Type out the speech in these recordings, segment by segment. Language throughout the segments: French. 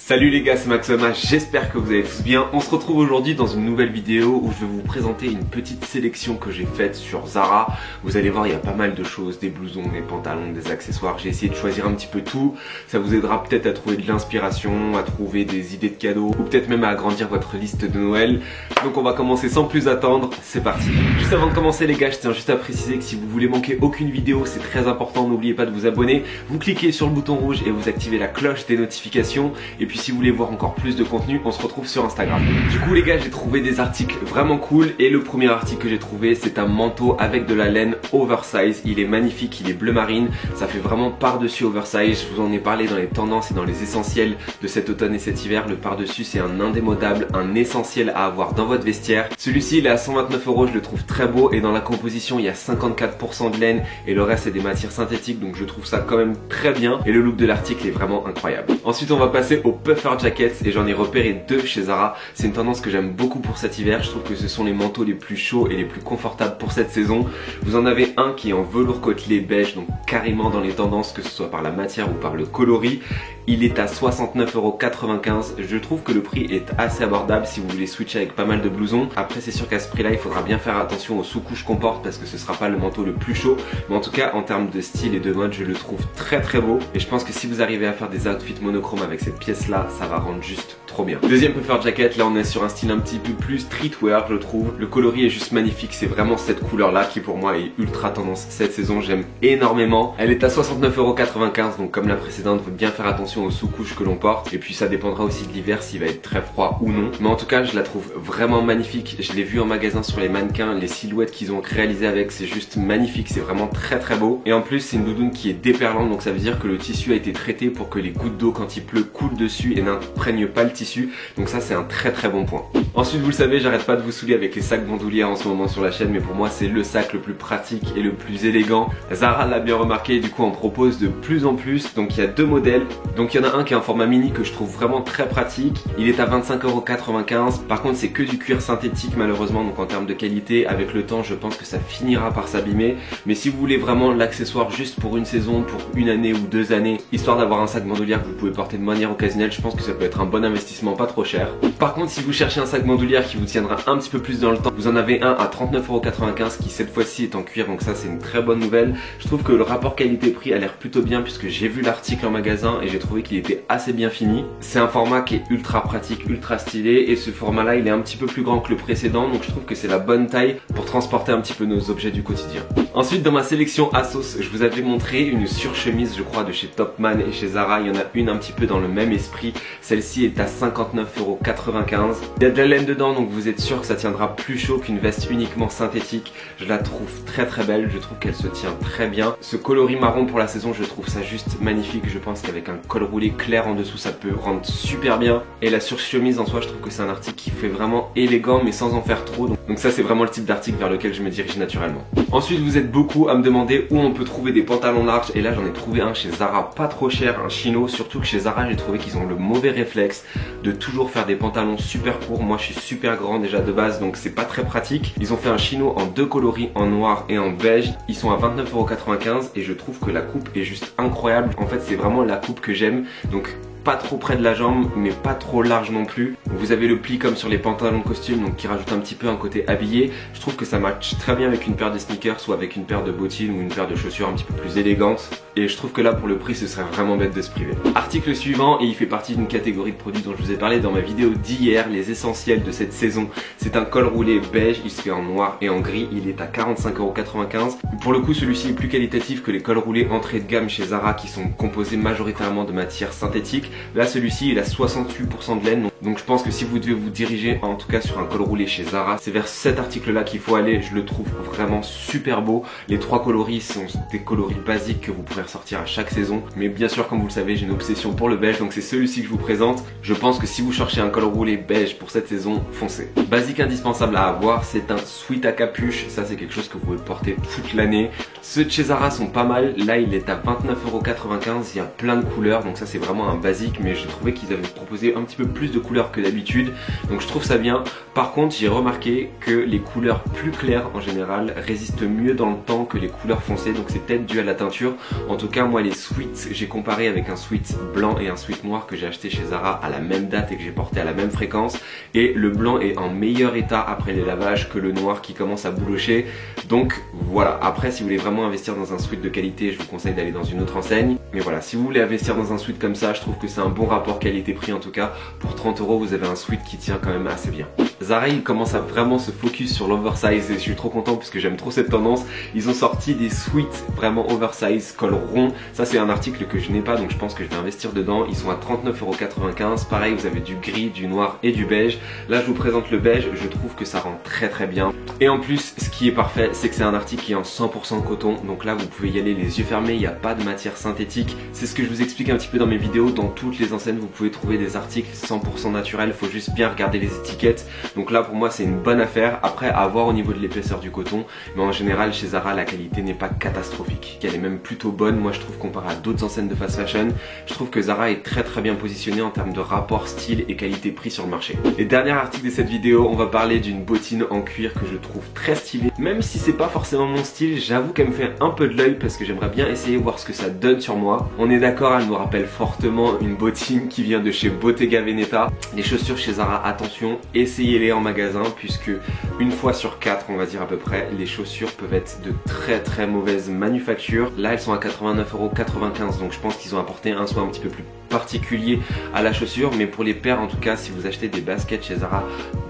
Salut les gars, c'est Maxoma, j'espère que vous allez tous bien. On se retrouve aujourd'hui dans une nouvelle vidéo où je vais vous présenter une petite sélection que j'ai faite sur Zara. Vous allez voir, il y a pas mal de choses, des blousons, des pantalons, des accessoires. J'ai essayé de choisir un petit peu tout. Ça vous aidera peut-être à trouver de l'inspiration, à trouver des idées de cadeaux ou peut-être même à agrandir votre liste de Noël. Donc on va commencer sans plus attendre, c'est parti. Juste avant de commencer les gars, je tiens juste à préciser que si vous voulez manquer aucune vidéo, c'est très important, n'oubliez pas de vous abonner. Vous cliquez sur le bouton rouge et vous activez la cloche des notifications. Et puis si vous voulez voir encore plus de contenu, on se retrouve sur Instagram. Du coup les gars, j'ai trouvé des articles vraiment cool et le premier article que j'ai trouvé, c'est un manteau avec de la laine oversize. Il est magnifique, il est bleu marine, ça fait vraiment par-dessus oversize. Je vous en ai parlé dans les tendances et dans les essentiels de cet automne et cet hiver. Le par-dessus c'est un indémodable, un essentiel à avoir dans votre vestiaire. Celui-ci il est à 129 €, je le trouve très beau et dans la composition il y a 54% de laine et le reste c'est des matières synthétiques, donc je trouve ça quand même très bien et le look de l'article est vraiment incroyable. Ensuite on va passer au puffer jackets et j'en ai repéré deux chez Zara. C'est une tendance que j'aime beaucoup pour cet hiver. Je trouve que ce sont les manteaux les plus chauds et les plus confortables pour cette saison. Vous en avez un qui est en velours côtelé beige, donc carrément dans les tendances, que ce soit par la matière ou par le coloris. Il est à 69,95 €. Je trouve que le prix est assez abordable si vous voulez switcher avec pas mal de blousons. Après c'est sûr qu'à ce prix là il faudra bien faire attention aux sous-couches qu'on porte parce que ce sera pas le manteau le plus chaud. Mais en tout cas en termes de style et de mode je le trouve très très beau. Et je pense que si vous arrivez à faire des outfits monochromes avec cette pièce là, ça va rendre juste trop bien. Deuxième puffer jacket, là on est sur un style un petit peu plus streetwear je trouve. Le coloris est juste magnifique, c'est vraiment cette couleur là qui pour moi est ultra tendance cette saison, j'aime énormément. Elle est à 69,95 €, donc comme la précédente, faut bien faire attention aux sous-couches que l'on porte. Et puis ça dépendra aussi de l'hiver s'il va être très froid ou non. Mais en tout cas je la trouve vraiment magnifique. Je l'ai vu en magasin sur les mannequins, les silhouettes qu'ils ont réalisées avec, c'est juste magnifique, c'est vraiment très très beau. Et en plus c'est une doudoune qui est déperlante, donc ça veut dire que le tissu a été traité pour que les gouttes d'eau quand il pleut coulent dessus et n'imprègnent pas le tissu. Donc ça c'est un très très bon point. Ensuite vous le savez, j'arrête pas de vous saouler avec les sacs bandoulières en ce moment sur la chaîne, mais pour moi c'est le sac le plus pratique et le plus élégant. Zara l'a bien remarqué et du coup on propose de plus en plus. Donc il y a deux modèles. Donc il y en a un qui est en format mini que je trouve vraiment très pratique. Il est à 25,95 €. Par contre c'est que du cuir synthétique malheureusement, donc en termes de qualité avec le temps je pense que ça finira par s'abîmer. Mais si vous voulez vraiment l'accessoire juste pour une saison, pour une année ou 2 années, histoire d'avoir un sac bandoulière que vous pouvez porter de manière occasionnelle, je pense que ça peut être un bon investissement, pas trop cher. Par contre si vous cherchez un sac bandoulière qui vous tiendra un petit peu plus dans le temps, vous en avez un à 39,95 € qui cette fois-ci est en cuir, donc ça c'est une très bonne nouvelle. Je trouve que le rapport qualité-prix a l'air plutôt bien puisque j'ai vu l'article en magasin et j'ai trouvé qu'il était assez bien fini. C'est un format qui est ultra pratique, ultra stylé et ce format là il est un petit peu plus grand que le précédent, donc je trouve que c'est la bonne taille pour transporter un petit peu nos objets du quotidien. Ensuite dans ma sélection Asos, je vous avais montré une surchemise je crois de chez Topman et chez Zara. Il y en a une un petit peu dans le même esprit. Celle-ci est à 59,95 €. Il y a de la laine dedans, donc vous êtes sûr que ça tiendra plus chaud qu'une veste uniquement synthétique. Je la trouve très très belle, je trouve qu'elle se tient très bien. Ce coloris marron pour la saison, je trouve ça juste magnifique. Je pense qu'avec un col roulé clair en dessous ça peut rendre super bien. Et la surchemise en soi, je trouve que c'est un article qui fait vraiment élégant mais sans en faire trop. Donc ça c'est vraiment le type d'article vers lequel je me dirige naturellement. Ensuite vous êtes beaucoup à me demander où on peut trouver des pantalons larges et là j'en ai trouvé un chez Zara pas trop cher, un chino. Surtout que chez Zara j'ai trouvé qu'ils ont le mauvais réflexe de toujours faire des pantalons super courts. Moi je suis super grand déjà de base, donc c'est pas très pratique. Ils ont fait un chino en deux coloris, en noir et en beige. Ils sont à 29,95 € et je trouve que la coupe est juste incroyable. En fait c'est vraiment la coupe que j'aime, donc pas trop près de la jambe mais pas trop large non plus. Vous avez le pli comme sur les pantalons de costume, donc qui rajoute un petit peu un côté habillé. Je trouve que ça match très bien avec une paire de sneakers, soit avec une paire de bottines ou une paire de chaussures un petit peu plus élégantes. Et je trouve que là pour le prix ce serait vraiment bête de se priver. Article suivant, et il fait partie d'une catégorie de produits dont je vous ai parlé dans ma vidéo d'hier, les essentiels de cette saison. C'est un col roulé beige, il se fait en noir et en gris, il est à 45,95 €. Pour le coup celui-ci est plus qualitatif que les cols roulés entrée de gamme chez Zara qui sont composés majoritairement de matières synthétiques. Là celui-ci il a 68% de laine, donc je pense que si vous devez vous diriger en tout cas sur un col roulé chez Zara, c'est vers cet article là qu'il faut aller. Je le trouve vraiment super beau. Les trois coloris sont des coloris basiques que vous pourrez ressortir à chaque saison, mais bien sûr comme vous le savez j'ai une obsession pour le beige, donc c'est celui-ci que je vous présente. Je pense que si vous cherchez un col roulé beige pour cette saison, foncez. Basique indispensable à avoir, c'est un sweat à capuche. Ça c'est quelque chose que vous pouvez porter toute l'année. Ceux de chez Zara sont pas mal, là il est à 29,95€, il y a plein de couleurs, donc ça c'est vraiment un basique, mais j'ai trouvé qu'ils avaient proposé un petit peu plus de couleurs que d'habitude, donc je trouve ça bien. Par contre j'ai remarqué que les couleurs plus claires en général résistent mieux dans le temps que les couleurs foncées, donc c'est peut-être dû à la teinture. En tout cas moi les sweats, j'ai comparé avec un sweat blanc et un sweat noir que j'ai acheté chez Zara à la même date et que j'ai porté à la même fréquence, et le blanc est en meilleur état après les lavages que le noir qui commence à boulocher. Donc voilà, après si vous voulez vraiment investir dans un sweat de qualité, je vous conseille d'aller dans une autre enseigne. Mais voilà, si vous voulez investir dans un sweat comme ça, je trouve que c'est un bon rapport qualité-prix en tout cas. Pour 30€, vous avez un sweat qui tient quand même assez bien. Zara, il commence à vraiment se focus sur l'oversize et je suis trop content parce que j'aime trop cette tendance. Ils ont sorti des sweats vraiment oversize, col rond. Ça c'est un article que je n'ai pas, donc je pense que je vais investir dedans. Ils sont à 39,95€. Pareil, vous avez du gris, du noir et du beige. Là je vous présente le beige, je trouve que ça rend très bien. Et en plus, ce qui est parfait, c'est que c'est un article qui est en 100% coton. Donc là vous pouvez y aller les yeux fermés, il n'y a pas de matière synthétique. C'est ce que je vous explique un petit peu dans mes vidéos. Dans toutes les enseignes, vous pouvez trouver des articles 100% naturels. Il faut juste bien regarder les étiquettes. Donc là pour moi c'est une bonne affaire. Après à voir au niveau de l'épaisseur du coton, mais en général chez Zara la qualité n'est pas catastrophique, elle est même plutôt bonne. Moi je trouve comparé à d'autres enseignes de fast fashion, je trouve que Zara est très bien positionné en termes de rapport style et qualité prix sur le marché. Et dernier article de cette vidéo, on va parler d'une bottine en cuir que je trouve très stylée. Même si c'est pas forcément mon style, j'avoue qu'elle me fait un peu de l'œil parce que j'aimerais bien essayer voir ce que ça donne sur moi. On est d'accord, elle me rappelle fortement une bottine qui vient de chez Bottega Veneta. Les chaussures chez Zara, attention, essayez-les en magasin puisque une fois sur 4, on va dire à peu près, les chaussures peuvent être de très mauvaise manufacture. Là elles sont à 89,95€, donc je pense qu'ils ont apporté un soin un petit peu plus particulier à la chaussure. Mais pour les paires en tout cas, si vous achetez des baskets chez Zara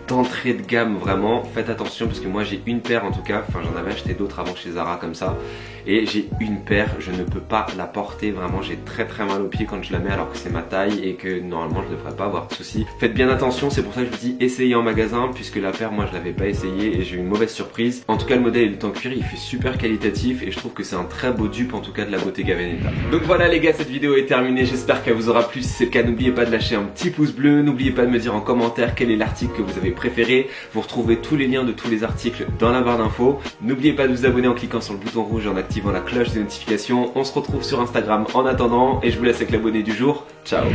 d'entrée de gamme, vraiment faites attention parce que moi j'ai une paire en tout cas, enfin j'en avais acheté d'autres avant chez Zara comme ça, et j'ai une paire, je ne peux pas la porter, vraiment j'ai très mal au pied quand je la mets alors que c'est ma taille et que normalement je devrais pas avoir de soucis. Faites bien attention, c'est pour ça que je vous dis essayez en magasin puisque la paire moi je l'avais pas essayé et j'ai eu une mauvaise surprise. En tout cas le modèle est en cuir, il fait super qualitatif et je trouve que c'est un très beau dupe en tout cas de la Bottega Veneta. Donc voilà les gars, cette vidéo est terminée, j'espère qu'elle vous aura plu. Si c'est le cas, n'oubliez pas de lâcher un petit pouce bleu, n'oubliez pas de me dire en commentaire quel est l'article que vous avez préféré. Vous retrouvez tous les liens de tous les articles dans la barre d'infos. N'oubliez pas de vous abonner en cliquant sur le bouton rouge et en activant la cloche des notifications. On se retrouve sur Instagram en attendant et je vous laisse avec l'abonné du jour. Ciao.